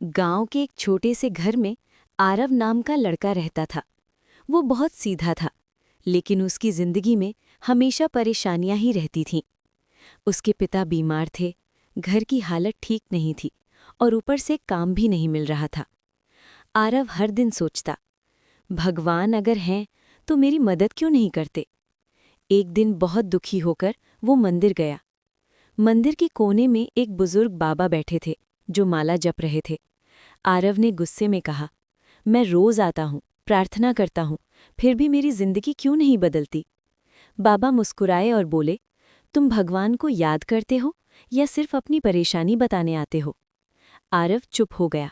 गांव के एक छोटे से घर में आरव नाम का लड़का रहता था। वो बहुत सीधा था, लेकिन उसकी जिंदगी में हमेशा परेशानियां ही रहती थीं। उसके पिता बीमार थे, घर की हालत ठीक नहीं थी और ऊपर से काम भी नहीं मिल रहा था। आरव हर दिन सोचता, भगवान अगर हैं तो मेरी मदद क्यों नहीं करते। एक दिन बहुत दुखी होकर वो मंदिर गया। मंदिर के कोने में एक बुजुर्ग बाबा बैठे थे जो माला जप रहे थे। आरव ने गुस्से में कहा, मैं रोज आता हूँ, प्रार्थना करता हूँ, फिर भी मेरी जिंदगी क्यों नहीं बदलती। बाबा मुस्कुराए और बोले, तुम भगवान को याद करते हो या सिर्फ अपनी परेशानी बताने आते हो। आरव चुप हो गया।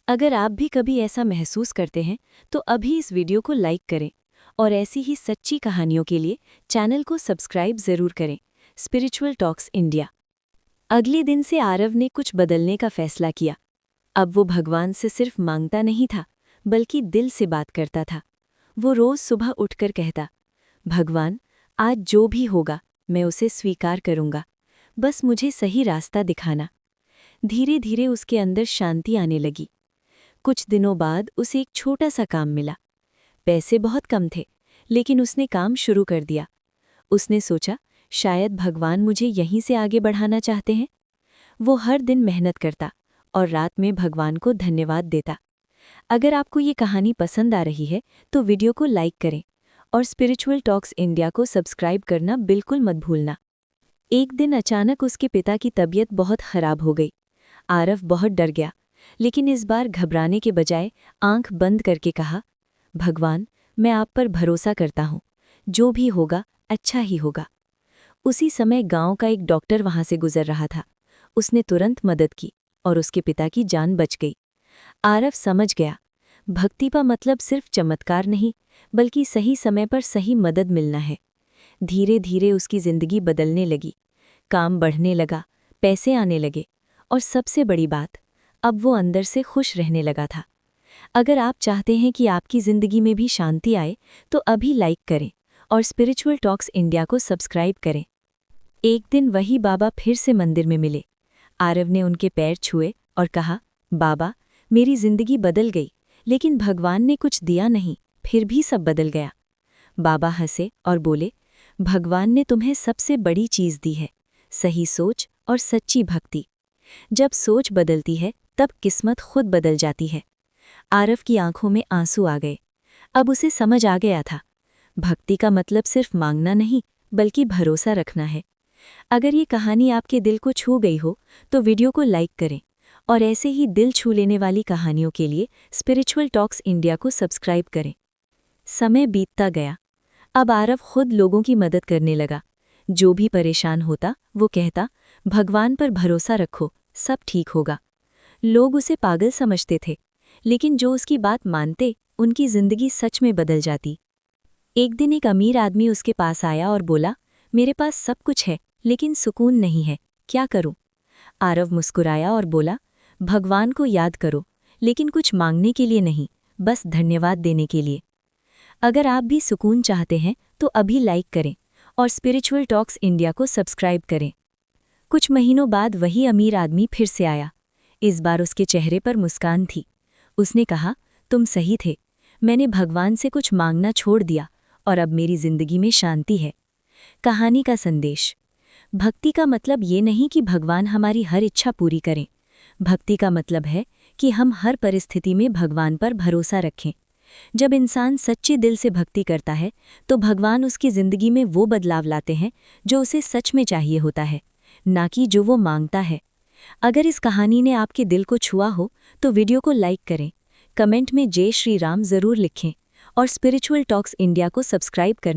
अगर आप भी कभी ऐसा महसूस करते हैं तो अभी इस वीडियो को लाइक करें और ऐसी ही सच्ची कहानियों के लिए चैनल को सब्सक्राइब जरूर करें। Spiritual talks India. अगले दिन से आरव ने कुछ बदलने का फैसला किया। अब वो भगवान से सिर्फ मांगता नहीं था, बल्कि दिल से बात करता था। वो रोज सुबह उठकर कहता, भगवान, आज जो भी होगा मैं उसे स्वीकार करूंगा, बस मुझे सही रास्ता दिखाना। धीरे धीरे उसके अंदर शांति आने लगी। कुछ दिनों बाद उसे एक छोटा सा काम मिला। पैसे बहुत कम थे, लेकिन उसने काम शुरू कर दिया। उसने सोचा, शायद भगवान मुझे यहीं से आगे बढ़ाना चाहते हैं। वो हर दिन मेहनत करता और रात में भगवान को धन्यवाद देता। अगर आपको ये कहानी पसंद आ रही है तो वीडियो को लाइक करें और स्पिरिचुअल टॉक्स इंडिया को सब्सक्राइब करना बिल्कुल मत भूलना। एक दिन अचानक उसके पिता की तबीयत बहुत खराब हो गई। आरव बहुत डर गया, लेकिन इस बार घबराने के बजाय आंख बंद करके कहा, भगवान, मैं आप पर भरोसा करता हूँ, जो भी होगा अच्छा ही होगा। उसी समय गांव का एक डॉक्टर वहां से गुजर रहा था। उसने तुरंत मदद की और उसके पिता की जान बच गई। आरव समझ गया, भक्ति का मतलब सिर्फ चमत्कार नहीं, बल्कि सही समय पर सही मदद मिलना है। धीरे धीरे उसकी जिंदगी बदलने लगी। काम बढ़ने लगा, पैसे आने लगे और सबसे बड़ी बात, अब वो अंदर से खुश रहने लगा था। अगर आप चाहते हैं कि आपकी जिंदगी में भी शांति आए तो अभी लाइक करें और स्पिरिचुअल टॉक्स इंडिया को सब्सक्राइब करें। एक दिन वही बाबा फिर से मंदिर में मिले। आरव ने उनके पैर छुए और कहा, बाबा, मेरी जिंदगी बदल गई, लेकिन भगवान ने कुछ दिया नहीं, फिर भी सब बदल गया। बाबा हंसे और बोले, भगवान ने तुम्हें सबसे बड़ी चीज दी है, सही सोच और सच्ची भक्ति। जब सोच बदलती है तब किस्मत खुद बदल जाती है। आरव की आंखों में आंसू आ गए। अब उसे समझ आ गया था, भक्ति का मतलब सिर्फ मांगना नहीं, बल्कि भरोसा रखना है। अगर ये कहानी आपके दिल को छू गई हो तो वीडियो को लाइक करें और ऐसे ही दिल छू लेने वाली कहानियों के लिए स्पिरिचुअल टॉक्स इंडिया को सब्सक्राइब करें। समय बीतता गया। अब आरव खुद लोगों की मदद करने लगा। जो भी परेशान होता वो कहता, भगवान पर भरोसा रखो, सब ठीक होगा। लोग उसे पागल समझते थे, लेकिन जो उसकी बात मानते उनकी जिंदगी सच में बदल जाती। एक दिन एक अमीर आदमी उसके पास आया और बोला, मेरे पास सब कुछ है लेकिन सुकून नहीं है, क्या करूं। आरव मुस्कुराया और बोला, भगवान को याद करो, लेकिन कुछ मांगने के लिए नहीं, बस धन्यवाद देने के लिए। अगर आप भी सुकून चाहते हैं तो अभी लाइक करें और स्पिरिचुअल टॉक्स इंडिया को सब्सक्राइब करें। कुछ महीनों बाद वही अमीर आदमी फिर से आया। इस बार उसके चेहरे पर मुस्कान थी। उसने कहा, तुम सही थे, मैंने भगवान से कुछ मांगना छोड़ दिया और अब मेरी जिंदगी में शांति है। कहानी का संदेश, भक्ति का मतलब ये नहीं कि भगवान हमारी हर इच्छा पूरी करें। भक्ति का मतलब है कि हम हर परिस्थिति में भगवान पर भरोसा रखें। जब इंसान सच्चे दिल से भक्ति करता है तो भगवान उसकी जिंदगी में वो बदलाव लाते हैं जो उसे सच में चाहिए होता है, ना कि जो वो मांगता है। अगर इस कहानी ने आपके दिल को छुआ हो तो वीडियो को लाइक करें, कमेंट में जय श्री राम जरूर लिखें और स्पिरिचुअल टॉक्स इंडिया को सब्सक्राइब करें।